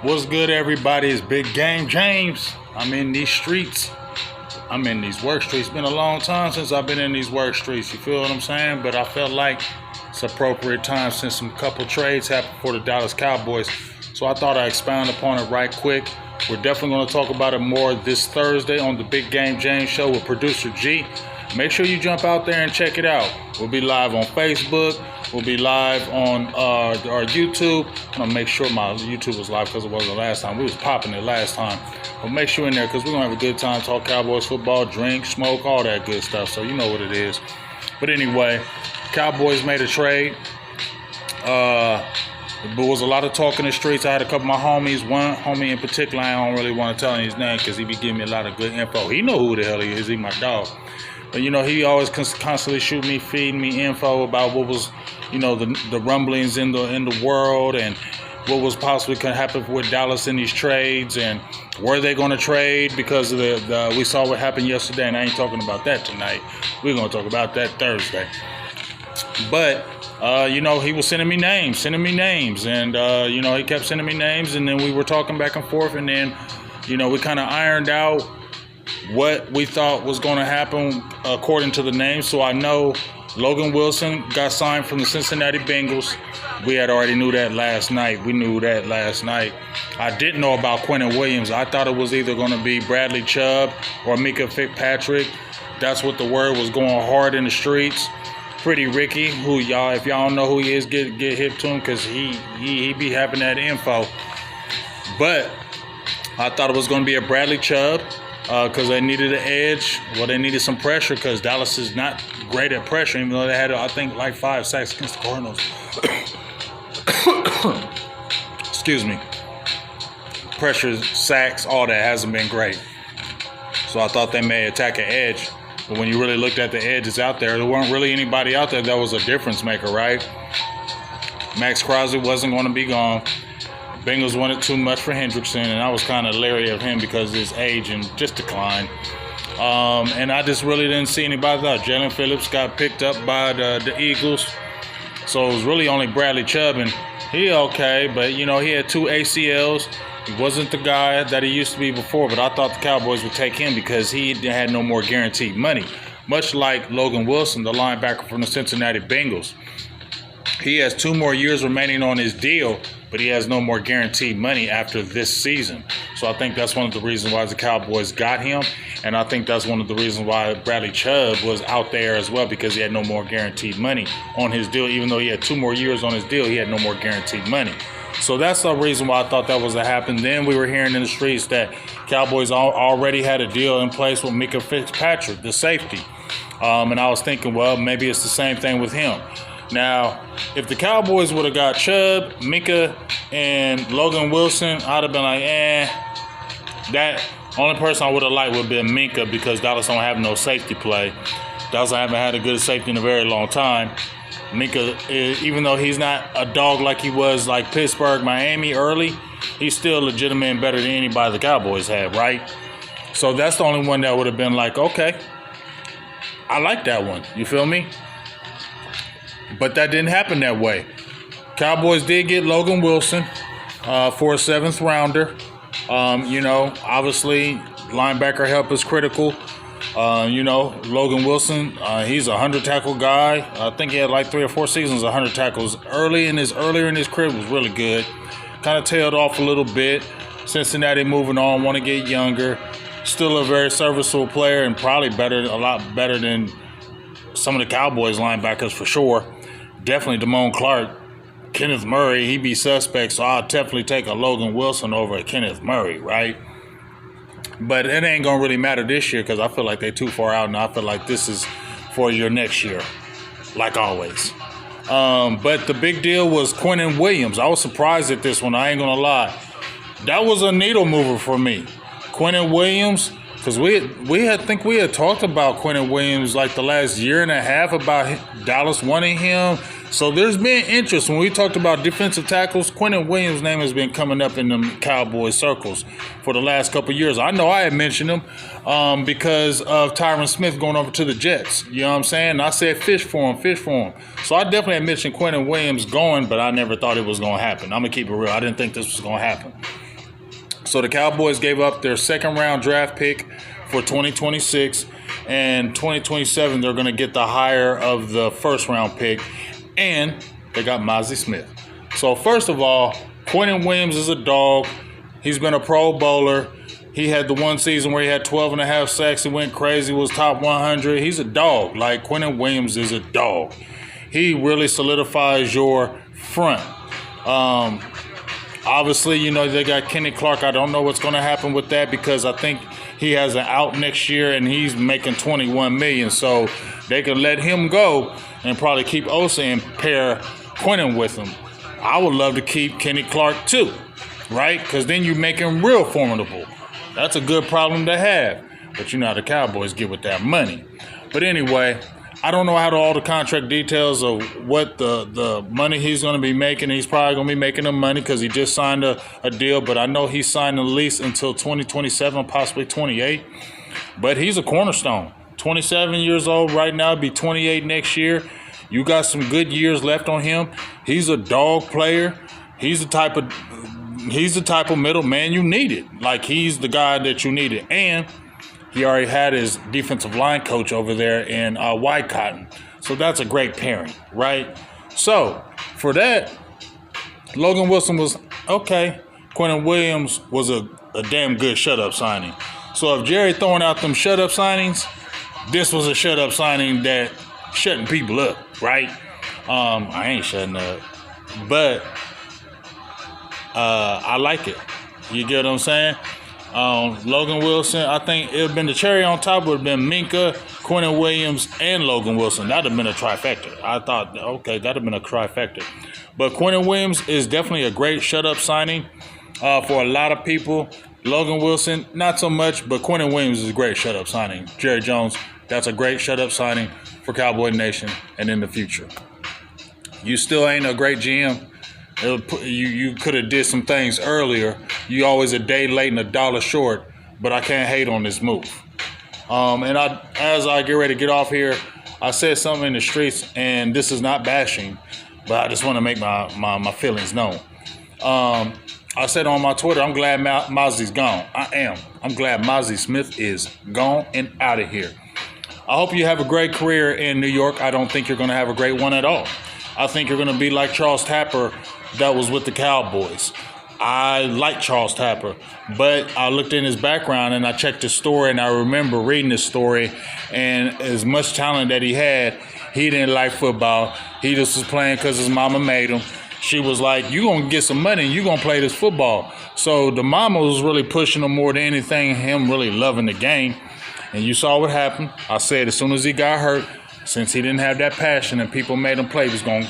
What's good, everybody? It's Big Game James. I'm in these streets. I'm in these work streets. It's been a long time since I've been in these work streets. You feel what I'm saying? But I felt like it's appropriate time since some couple trades happened for the Dallas Cowboys. So I thought I'd expound upon it right quick. We're definitely going to talk about it more this Thursday on the Big Game James Show with producer G. Make sure you jump out there and check it out. We'll be live on Facebook. We'll be live on our YouTube. I'm going to make sure my YouTube was live because it wasn't last time. We was popping it last time. But make sure in there because we're going to have a good time, talk Cowboys football, drink, smoke, all that good stuff. So you know what it is. But anyway, Cowboys made a trade. There was a lot of talk in the streets. I had a couple of my homies. One homie in particular, I don't really want to tell him his name because he be giving me a lot of good info. He know who the hell he is. He my dog. But, you know, he always constantly shoot me, feeding me info about what was, you know, the rumblings in the world and what was possibly going to happen with Dallas in these trades and were they going to trade because of we saw what happened yesterday, and I ain't talking about that tonight. We're going to talk about that Thursday. But, you know, he was sending me names, and, you know, he kept sending me names, and then we were talking back and forth, and then, you know, we kind of ironed out what we thought was going to happen according to the name. So I know Logan Wilson got signed from the Cincinnati Bengals. We had already knew that last night. I didn't know about Quinnen Williams. I thought it was either going to be Bradley Chubb or Micah Fitzpatrick. That's what the word was going hard in the streets. Pretty Ricky, who y'all, if y'all don't know who he is, get hip to him because he be having that info. But I thought it was going to be a Bradley Chubb. Because they needed an edge. Well, they needed some pressure because Dallas is not great at pressure, even though they had, I think, like 5 sacks against the Cardinals. Excuse me. Pressure, sacks, all that hasn't been great. So I thought they may attack an edge. But when you really looked at the edges out there weren't really anybody out there that was a difference maker, right? Max Crosby wasn't going to be gone. Bengals wanted too much for Hendrickson, and I was kind of leery of him because of his age and just decline. And I just really didn't see anybody else. Jalen Phillips got picked up by the Eagles, so it was really only Bradley Chubb, and he okay, but, you know, he had 2 ACLs. He wasn't the guy that he used to be before, but I thought the Cowboys would take him because he had no more guaranteed money, much like Logan Wilson, the linebacker from the Cincinnati Bengals. He has 2 more years remaining on his deal, but he has no more guaranteed money after this season. So I think that's one of the reasons why the Cowboys got him. And I think that's one of the reasons why Bradley Chubb was out there as well, because he had no more guaranteed money on his deal. Even though he had 2 more years on his deal, he had no more guaranteed money. So that's the reason why I thought that was to happen. Then we were hearing in the streets that Cowboys already had a deal in place with Micah Fitzpatrick, the safety. And I was thinking, well, maybe it's the same thing with him. Now, if the Cowboys would have got Chubb, Micah, and Logan Wilson, I'd have been like, that only person I would have liked would have been Micah because Dallas don't have no safety play. Dallas haven't had a good safety in a very long time. Micah, even though he's not a dog like he was like Pittsburgh, Miami early, he's still legitimate and better than anybody the Cowboys have, right? So that's the only one that would have been like, okay, I like that one. You feel me? But that didn't happen that way. Cowboys did get Logan Wilson for a 7th rounder. You know, obviously, linebacker help is critical. You know, Logan Wilson, he's a 100-tackle guy. I think he had like 3 or 4 seasons, 100 tackles. Earlier in his career was really good. Kind of tailed off a little bit. Cincinnati moving on, want to get younger. Still a very serviceable player and probably a lot better than some of the Cowboys linebackers for sure. Definitely Damone Clark, Kenneth Murray, he be suspect, so I'll definitely take a Logan Wilson over a Kenneth Murray, right? But it ain't going to really matter this year because I feel like they're too far out, and I feel like this is for your next year, like always. But the big deal was Quinnen Williams. I was surprised at this one, I ain't going to lie. That was a needle mover for me. Quinnen Williams, because we had talked about Quinnen Williams like the last year and a half about Dallas wanting him. So there's been interest. When we talked about defensive tackles, Quinnen Williams' name has been coming up in the Cowboys circles for the last couple of years. I know I had mentioned him because of Tyron Smith going over to the Jets. You know what I'm saying? And I said fish for him. So I definitely had mentioned Quinnen Williams going, but I never thought it was going to happen. I'm going to keep it real. I didn't think this was going to happen. So the Cowboys gave up their second-round draft pick for 2026, and 2027 they're going to get the higher of the first-round pick, and they got Mazi Smith. So first of all, Quinnen Williams is a dog. He's been a Pro Bowler. He had the one season where he had 12 and a half sacks. He went crazy, was top 100. He's a dog. Like, Quinnen Williams is a dog. He really solidifies your front. Obviously, you know, they got Kenny Clark. I don't know what's going to happen with that because I think he has an out next year and he's making $21 million. So they could let him go and probably keep Osa and pair Quinnen with him. I would love to keep Kenny Clark too, right? Because then you make him real formidable. That's a good problem to have. But you know how the Cowboys get with that money. But anyway, I don't know how all the contract details of what the money he's going to be making. He's probably going to be making the money because he just signed a deal. But I know he signed a lease until 2027, possibly 28. But he's a cornerstone. 27 years old right now, be 28 next year. You got some good years left on him. He's a dog player. He's the type of middleman you needed. Like, he's the guy that you needed. And he already had his defensive line coach over there in White Cotton. So that's a great pairing, right? So for that, Logan Wilson was okay. Quinnen Williams was a damn good shut-up signing. So if Jerry throwing out them shut-up signings, this was a shut-up signing that shutting people up, right? I ain't shutting up. But I like it. You get what I'm saying? Logan Wilson, I think it would have been the cherry on top would have been Minka, Quinnen Williams, and Logan Wilson. That would have been a trifecta. I thought, okay, that would have been a trifecta. But Quinnen Williams is definitely a great shut-up signing for a lot of people. Logan Wilson, not so much, but Quinnen Williams is a great shut-up signing. Jerry Jones, that's a great shut-up signing for Cowboy Nation and in the future. You still ain't a great GM. You could have did some things earlier. You always a day late and a dollar short, but I can't hate on this move. As I get ready to get off here, I said something in the streets, and this is not bashing, but I just want to make my feelings known. I said on my Twitter, I'm glad Mazi's gone. I am. I'm glad Mazi Smith is gone and out of here. I hope you have a great career in New York. I don't think you're going to have a great one at all. I think you're going to be like Charles Tapper that was with the Cowboys. I like Charles Tapper, but I looked in his background and I checked his story, and I remember reading his story, and as much talent that he had, he didn't like football. He just was playing because his mama made him. She was like, you going to get some money and you going to play this football. So the mama was really pushing him more than anything, him really loving the game. And you saw what happened. I said as soon as he got hurt, since he didn't have that passion and people made him play, he was going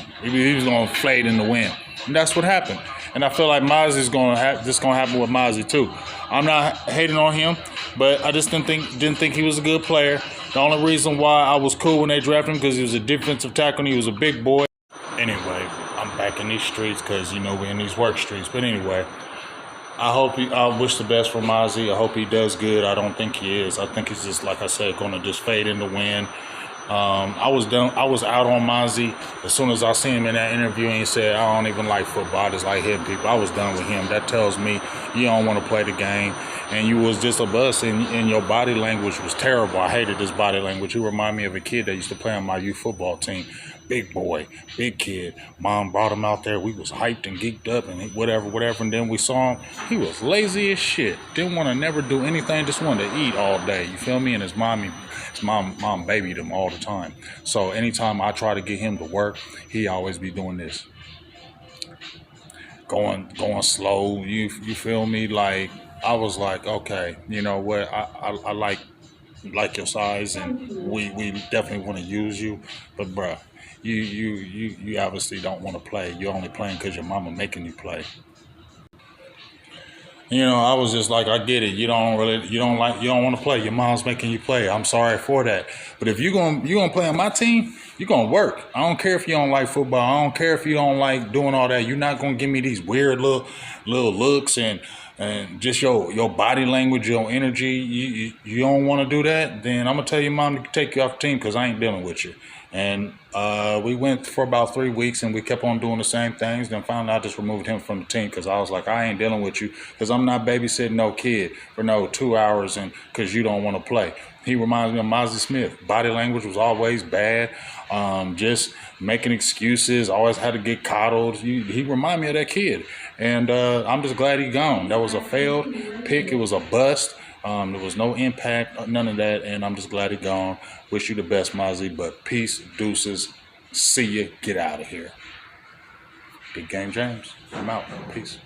to fade in the wind. And that's what happened. And I feel like Mazi's this going to happen with Mazi too. I'm not hating on him, but I just didn't think he was a good player. The only reason why I was cool when they drafted him because he was a defensive tackle and he was a big boy. Anyway, I'm back in these streets because, you know, we're in these work streets. But anyway, I wish the best for Mazi. I hope he does good. I don't think he is. I think he's just, like I said, going to just fade in the wind. I was out on Mazi as soon as I seen him in that interview, and he said, I don't even like football, I just like hitting people. I was done with him. That tells me you don't want to play the game, and you was just a bust, and your body language was terrible. I hated this body language. You remind me of a kid that used to play on my youth football team. Big boy, big kid. Mom brought him out there. We was hyped and geeked up and whatever. And then we saw him. He was lazy as shit. Didn't want to never do anything. Just wanted to eat all day. You feel me? And his mom babied him all the time. So anytime I try to get him to work, he always be doing this. Going slow. You feel me? Like, I was like, okay, you know what? I like your size, and we definitely want to use you. But bruh, you obviously don't want to play. You're only playing because your mama making you play. You know, I was just like, I get it. You don't want to play. Your mom's making you play. I'm sorry for that. But if you're gonna play on my team, you're gonna work. I don't care if you don't like football. I don't care if you don't like doing all that. You're not gonna give me these weird little looks and just your body language, your energy. You don't want to do that, then I'm gonna tell your mom to take you off the team because I ain't dealing with you. And we went for about 3 weeks, and we kept on doing the same things. Then finally, I just removed him from the team because I was like, I ain't dealing with you because I'm not babysitting no kid for no 2 hours and because you don't want to play. He reminds me of Mazi Smith. Body language was always bad. Just making excuses. Always had to get coddled. He reminded me of that kid. And I'm just glad he gone. That was a failed pick. It was a bust. There was no impact, none of that, and I'm just glad he gone. Wish you the best, Mazi, but peace, deuces, see ya, get out of here. Big Game James, I'm out. Peace.